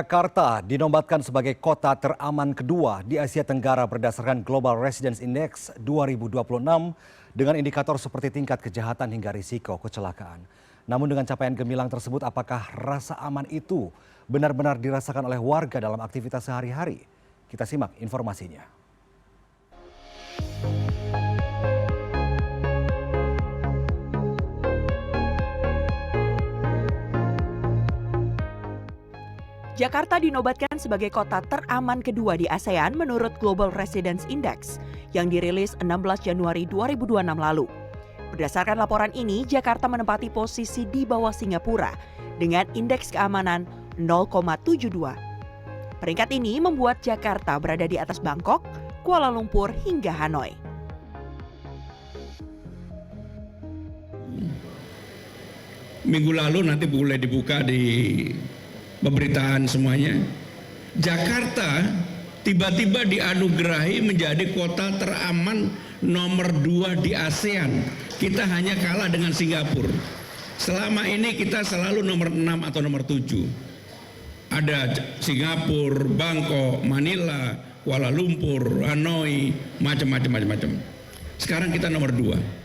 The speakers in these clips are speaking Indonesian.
Jakarta dinobatkan sebagai kota teraman kedua di Asia Tenggara berdasarkan Global Residence Index 2026 dengan indikator seperti tingkat kejahatan hingga risiko kecelakaan. Namun dengan capaian gemilang tersebut, apakah rasa aman itu benar-benar dirasakan oleh warga dalam aktivitas sehari-hari? Kita simak informasinya. Jakarta dinobatkan sebagai kota teraman kedua di ASEAN menurut Global Residence Index yang dirilis 16 Januari 2026 lalu. Berdasarkan laporan ini, Jakarta menempati posisi di bawah Singapura dengan indeks keamanan 0,72. Peringkat ini membuat Jakarta berada di atas Bangkok, Kuala Lumpur hingga Hanoi. Minggu lalu nanti boleh dibuka di pemberitaan semuanya. Jakarta tiba-tiba dianugerahi menjadi kota teraman nomor 2 di ASEAN. Kita hanya kalah dengan Singapura. Selama ini kita selalu nomor 6 atau nomor 7. Ada Singapura, Bangkok, Manila, Kuala Lumpur, Hanoi, macam-macam. Sekarang kita nomor 2.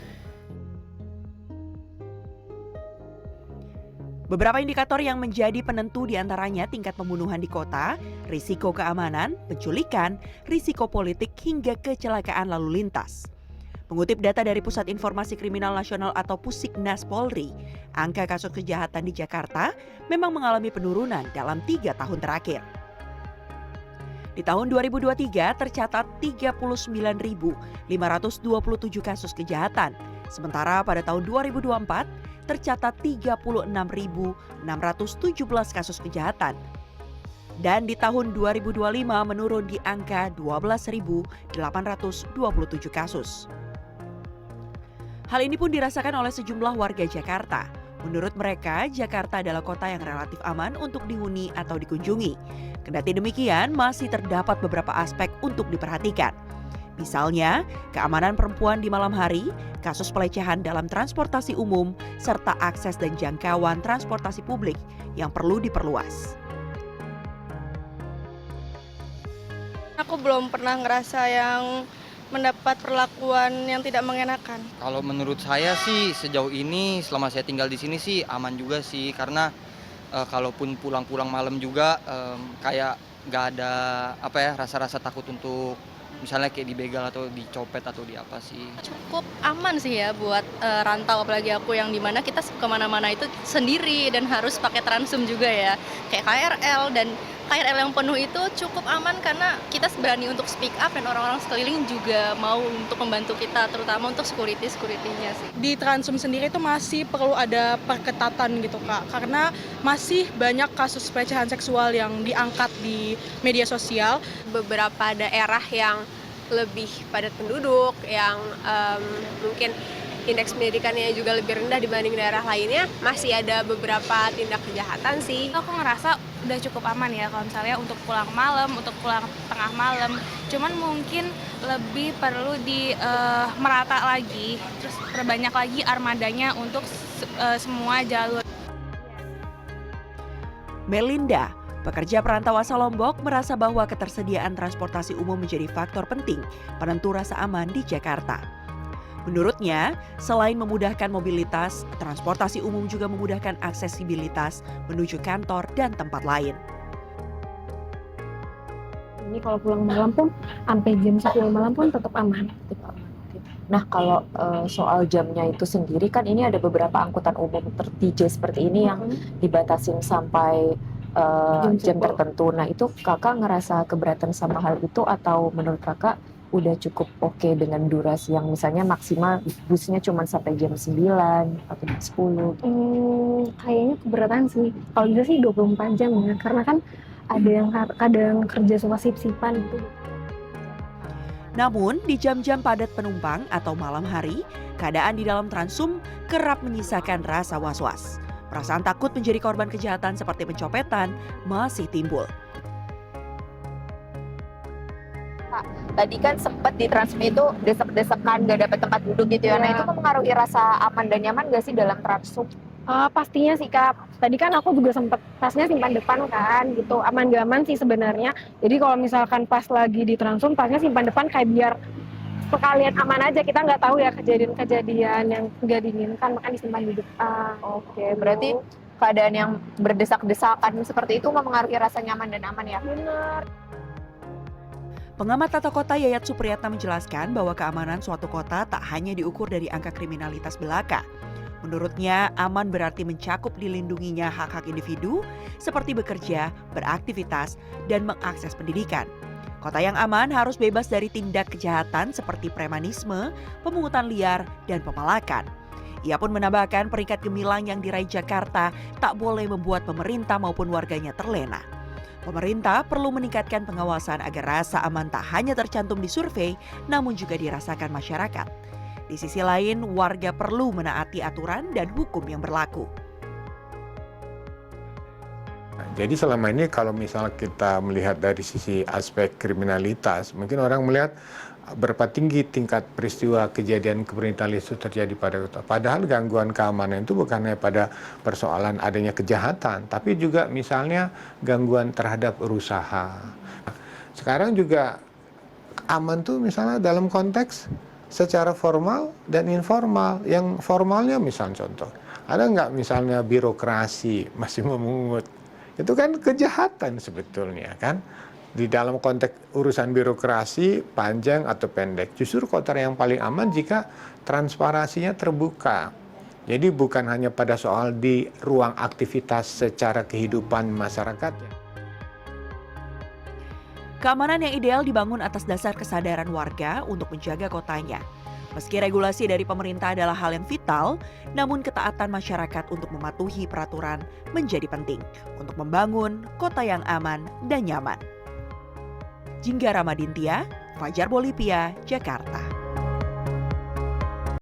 Beberapa indikator yang menjadi penentu diantaranya tingkat pembunuhan di kota, risiko keamanan, penculikan, risiko politik hingga kecelakaan lalu lintas. Mengutip data dari Pusat Informasi Kriminal Nasional atau Pusiknas Polri, angka kasus kejahatan di Jakarta memang mengalami penurunan dalam 3 tahun terakhir. Di tahun 2023 tercatat 39.527 kasus kejahatan, sementara pada tahun 2024 tercatat 36.617 kasus kejahatan. Dan di tahun 2025 menurun di angka 12.827 kasus. Hal ini pun dirasakan oleh sejumlah warga Jakarta. Menurut mereka, Jakarta adalah kota yang relatif aman untuk dihuni atau dikunjungi. Kendati demikian, masih terdapat beberapa aspek untuk diperhatikan. Misalnya, keamanan perempuan di malam hari, kasus pelecehan dalam transportasi umum, serta akses dan jangkauan transportasi publik yang perlu diperluas. Aku belum pernah ngerasa yang mendapat perlakuan yang tidak mengenakan. Kalau menurut saya sih sejauh ini selama saya tinggal di sini sih aman juga sih, karena kalaupun pulang-pulang malam juga kayak nggak ada rasa-rasa takut untuk misalnya kayak dibegal atau dicopet atau di apa sih. Cukup aman sih ya buat rantau, apalagi aku yang dimana kita kemana-mana itu sendiri dan harus pakai transum juga ya. Kayak KRL, dan KRL yang penuh itu cukup aman karena kita berani untuk speak up dan orang-orang sekeliling juga mau untuk membantu kita, terutama untuk security-nya sih. Di Transum sendiri itu masih perlu ada perketatan gitu Kak, karena masih banyak kasus pelecehan seksual yang diangkat di media sosial. Beberapa daerah yang lebih padat penduduk, yang mungkin indeks pendidikannya juga lebih rendah dibanding daerah lainnya, masih ada beberapa tindak kejahatan sih. Aku ngerasa udah cukup aman ya kalau misalnya untuk pulang malam, untuk pulang tengah malam. Cuman mungkin lebih perlu merata lagi, terus perbanyak lagi armadanya untuk semua jalur. Melinda, pekerja perantau asal Lombok, merasa bahwa ketersediaan transportasi umum menjadi faktor penting penentu rasa aman di Jakarta. Menurutnya, selain memudahkan mobilitas, transportasi umum juga memudahkan aksesibilitas menuju kantor dan tempat lain. Ini kalau pulang malam pun, sampai jam 10 malam pun tetap aman. Nah, kalau soal jamnya itu sendiri kan ini ada beberapa angkutan umum TJ seperti ini yang dibatasin sampai jam tertentu. Nah, itu kakak ngerasa keberatan sama hal itu atau menurut kakak udah cukup oke dengan durasi yang misalnya maksimal busnya cuma sampai jam 9 atau jam 10? Kayaknya keberatan sih. Kalau bisa sih 24 jam ya, karena kan ada yang kadang kerja suka sip-sipan gitu. Namun, di jam-jam padat penumpang atau malam hari, keadaan di dalam Transum kerap menyisakan rasa was-was. Perasaan takut menjadi korban kejahatan seperti pencopetan masih timbul. Tadi kan sempat di Transum itu desek-desekan, gak dapat tempat duduk gitu ya. Nah, itu mempengaruhi rasa aman dan nyaman gak sih dalam Transum? Pastinya sih Kak, tadi kan aku juga sempet tasnya simpan depan kan gitu, aman gak aman sih sebenarnya. Jadi kalau misalkan pas lagi di Transum tasnya simpan depan kayak biar sekalian aman aja, kita nggak tahu ya kejadian-kejadian yang nggak diinginkan, makanya disimpan di depan. Oke, berarti keadaan yang berdesak-desakan seperti itu mempengaruhi rasa nyaman dan aman ya? Bener. Pengamat tata kota Yayat Supriyatna menjelaskan bahwa keamanan suatu kota tak hanya diukur dari angka kriminalitas belaka. Menurutnya, aman berarti mencakup dilindunginya hak-hak individu seperti bekerja, beraktivitas, dan mengakses pendidikan. Kota yang aman harus bebas dari tindak kejahatan seperti premanisme, pemungutan liar, dan pemalakan. Ia pun menambahkan peringkat gemilang yang diraih Jakarta tak boleh membuat pemerintah maupun warganya terlena. Pemerintah perlu meningkatkan pengawasan agar rasa aman tak hanya tercantum di survei, namun juga dirasakan masyarakat. Di sisi lain, warga perlu menaati aturan dan hukum yang berlaku. Jadi selama ini kalau misalnya kita melihat dari sisi aspek kriminalitas, mungkin orang melihat berapa tinggi tingkat peristiwa kejadian kriminalitas itu terjadi pada kota. Padahal gangguan keamanan itu bukan hanya pada persoalan adanya kejahatan, tapi juga misalnya gangguan terhadap usaha. Sekarang juga aman tuh misalnya dalam konteks secara formal dan informal. Yang formalnya misalnya contoh, ada nggak misalnya birokrasi masih memungut? Itu kan kejahatan sebetulnya kan. Di dalam konteks urusan birokrasi panjang atau pendek. Justru kota yang paling aman jika transparansinya terbuka. Jadi bukan hanya pada soal di ruang aktivitas secara kehidupan masyarakatnya. Keamanan yang ideal dibangun atas dasar kesadaran warga untuk menjaga kotanya. Meski regulasi dari pemerintah adalah hal yang vital, namun ketaatan masyarakat untuk mematuhi peraturan menjadi penting untuk membangun kota yang aman dan nyaman. Jingga Ramadintia, Fajar Bolivia, Jakarta.